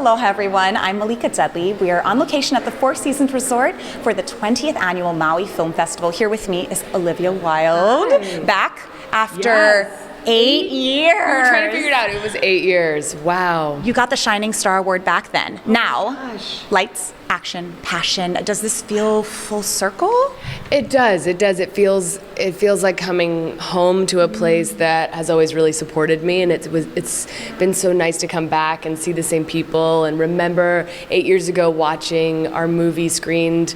Aloha everyone, I'm Malika Dudley. We are on location at the Four Seasons Resort for the 20th annual Maui Film Festival. Here with me is Olivia Wilde, back after 8 years. We were trying to figure it out. It was 8 years. Wow. You got the Shining Star Award back then. Now, lights, action, passion. Does this feel full circle? It does. It does. It feels like coming home to a place that has always really supported me, and it's been so nice to come back and see the same people and remember 8 years ago watching our movie screened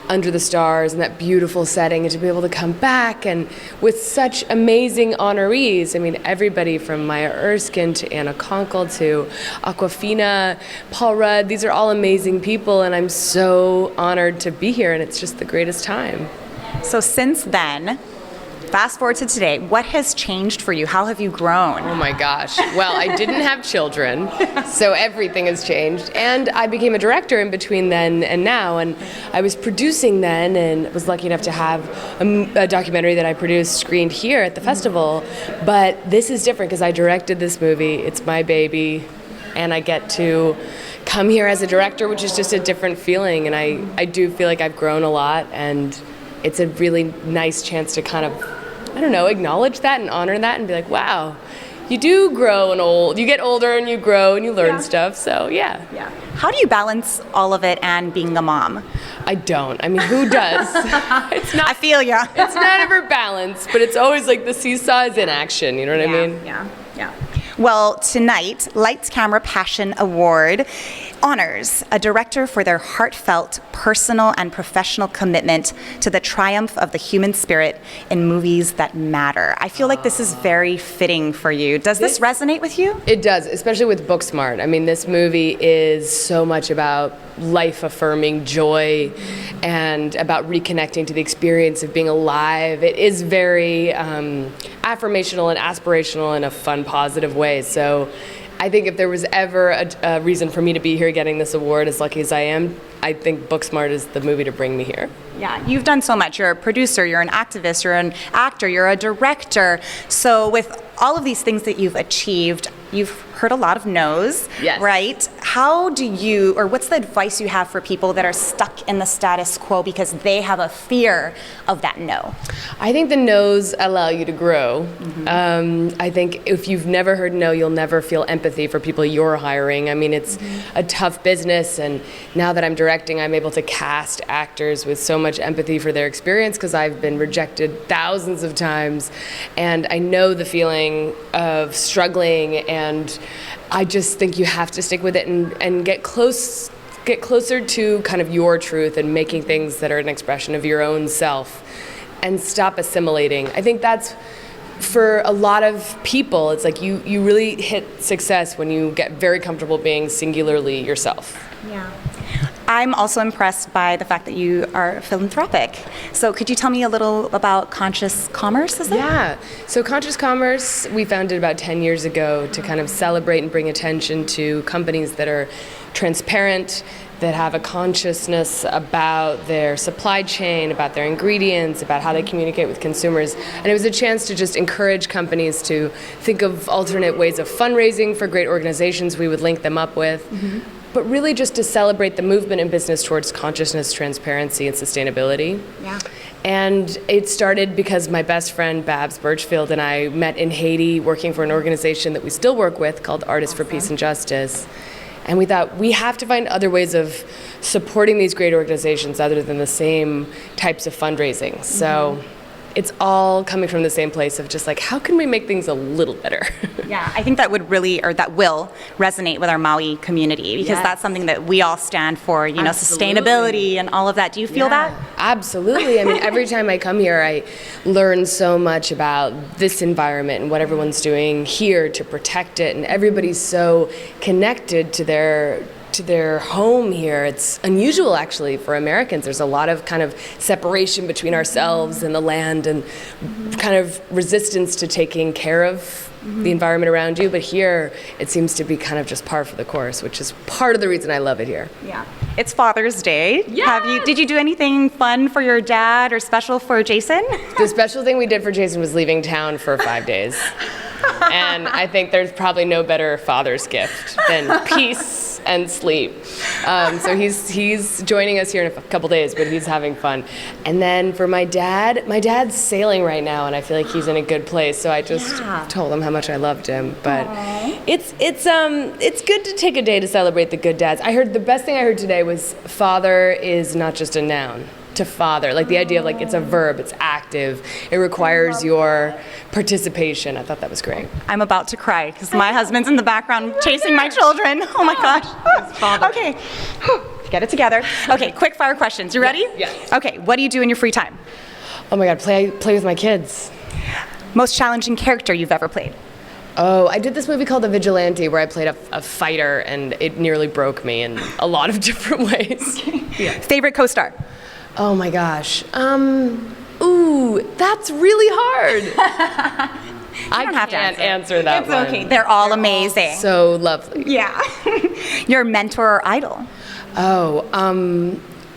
under the stars in that beautiful setting, and to be able to come back and with such amazing honorees. I mean, everybody from Maya Erskine to Anna Conkle to Aquafina, Paul Rudd, these are all amazing people, and I'm so honored to be here, and it's just the greatest time. So since then, fast forward to today, what has changed for you? How have you grown? Oh my gosh. Well, I didn't have children, so everything has changed. And I became a director in between then and now, and I was producing then and was lucky enough to have a documentary that I produced screened here at the festival. But this is different because I directed this movie. It's my baby, and I get to come here as a director, which is just a different feeling. And I do feel like I've grown a lot, and it's a really nice chance to kind of, I don't know, acknowledge that and honor that and be like, wow, you do grow and old. You get older and you grow and you learn stuff. So yeah. How do you balance all of it and being a mom? I don't. I mean, who does? It's not. I feel ya. It's not ever balanced, but it's always like the seesaw is in action. You know what I mean? Yeah. Well, tonight, Lights, Camera, Passion Award honors a director for their heartfelt, personal, and professional commitment to the triumph of the human spirit in movies that matter. I feel like this is very fitting for you. Does this resonate with you? It does, especially with Booksmart. I mean, this movie is so much about life-affirming joy and about reconnecting to the experience of being alive. It is very affirmational and aspirational in a fun, positive way. So I think if there was ever a reason for me to be here getting this award, as lucky as I am, I think Booksmart is the movie to bring me here. Yeah, you've done so much. You're a producer, you're an activist, you're an actor, you're a director. So with all of these things that you've achieved, you've heard a lot of no's, right? How do you, or what's the advice you have for people that are stuck in the status quo because they have a fear of that no? I think the no's allow you to grow. I think if you've never heard no, you'll never feel empathy for people you're hiring. I mean, it's a tough business, and now that I'm directing, I'm able to cast actors with so much empathy for their experience because I've been rejected thousands of times, and I know the feeling of struggling, and I just think you have to stick with it and get closer to kind of your truth and making things that are an expression of your own self and stop assimilating. I think that's, for a lot of people, it's like you really hit success when you get very comfortable being singularly yourself. Yeah. I'm also impressed by the fact that you are philanthropic. So could you tell me a little about Conscious Commerce, is it? Yeah. So Conscious Commerce, we founded about 10 years ago to kind of celebrate and bring attention to companies that are transparent, that have a consciousness about their supply chain, about their ingredients, about how they communicate with consumers. And it was a chance to just encourage companies to think of alternate ways of fundraising for great organizations we would link them up with. But really just to celebrate the movement in business towards consciousness, transparency, and sustainability. Yeah. And it started because my best friend, Babs Birchfield, and I met in Haiti working for an organization that we still work with called Artists for Peace and Justice. And we thought, we have to find other ways of supporting these great organizations other than the same types of fundraising. So it's all coming from the same place of just like, how can we make things a little better? Yeah, I think that would really, or that will resonate with our Maui community because that's something that we all stand for, you know, sustainability and all of that. Do you feel that? Absolutely. I mean, every time I come here, I learn so much about this environment and what everyone's doing here to protect it, and everybody's so connected to their home here. It's unusual, actually, for Americans. There's a lot of kind of separation between ourselves and the land and kind of resistance to taking care of the environment around you. But here, it seems to be kind of just par for the course, which is part of the reason I love it here. Yeah. It's Father's Day. Did you do anything fun for your dad or special for Jason? The special thing we did for Jason was leaving town for 5 days. And I think there's probably no better father's gift than peace and sleep. So he's joining us here in a couple days, but he's having fun. And then for my dad's sailing right now, and I feel like he's in a good place. So I just told him how much I loved him. But it's good to take a day to celebrate the good dads. I heard the best thing I heard today was father is not just a noun. To father, like the idea of like it's a verb, it's active, it requires your participation. I thought that was great. I'm about to cry because my husband's in the background chasing my children. Oh my gosh. Okay, get it together. Okay, quick fire questions. You ready? Yes. Okay, what do you do in your free time? Oh my God, play with my kids. Most challenging character you've ever played? Oh, I did this movie called The Vigilante where I played a fighter and it nearly broke me in a lot of different ways. Favorite co-star? Oh my gosh. Ooh, that's really hard. I don't have to can't answer that one. It's okay. They're all amazing. So lovely. Yeah. Your mentor or idol? Oh,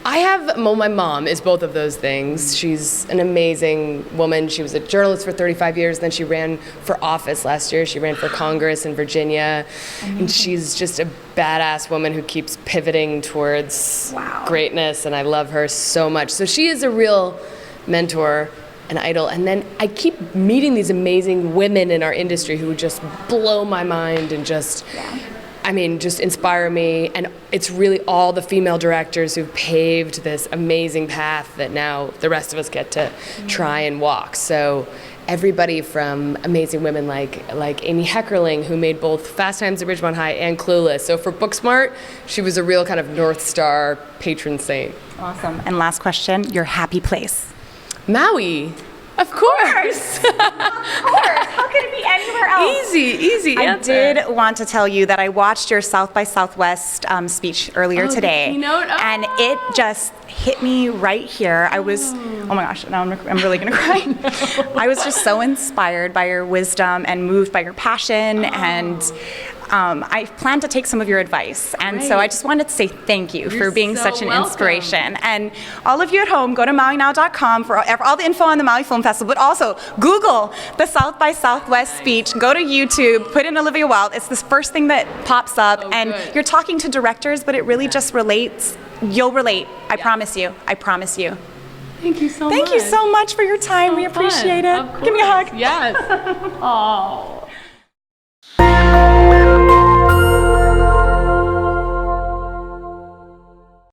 I have, well, my mom is both of those things. She's an amazing woman. She was a journalist for 35 years, then she ran for office last year. She ran for Congress in Virginia. And she's just a badass woman who keeps pivoting towards greatness, and I love her so much. So she is a real mentor, an idol. And then I keep meeting these amazing women in our industry who just blow my mind and just... just inspire me, and it's really all the female directors who've paved this amazing path that now the rest of us get to try and walk. So everybody from amazing women like Amy Heckerling, who made both Fast Times at Ridgemont High and Clueless. So for Booksmart, she was a real kind of North Star patron saint. Awesome. And last question, your happy place? Maui. Of course. Of course. How could it be anywhere else? Easy I answer. did want to tell you that I watched your South by Southwest speech earlier today. And it just hit me right here. I was, oh my gosh, now I'm really going to cry. I was just so inspired by your wisdom and moved by your passion. And I plan to take some of your advice. And so I just wanted to say thank you for being such an inspiration. And all of you at home, go to MauiNow.com for all the info on the Maui Film Festival, but also Google the South by Southwest speech. Go to YouTube, put in Olivia Wilde. It's the first thing that pops up. You're talking to directors, but it really just relates. You'll relate. I promise you. I promise you. Thank you so much. Thank you so much for your time. We appreciate it. Of course. Give me a hug. Yes. Oh.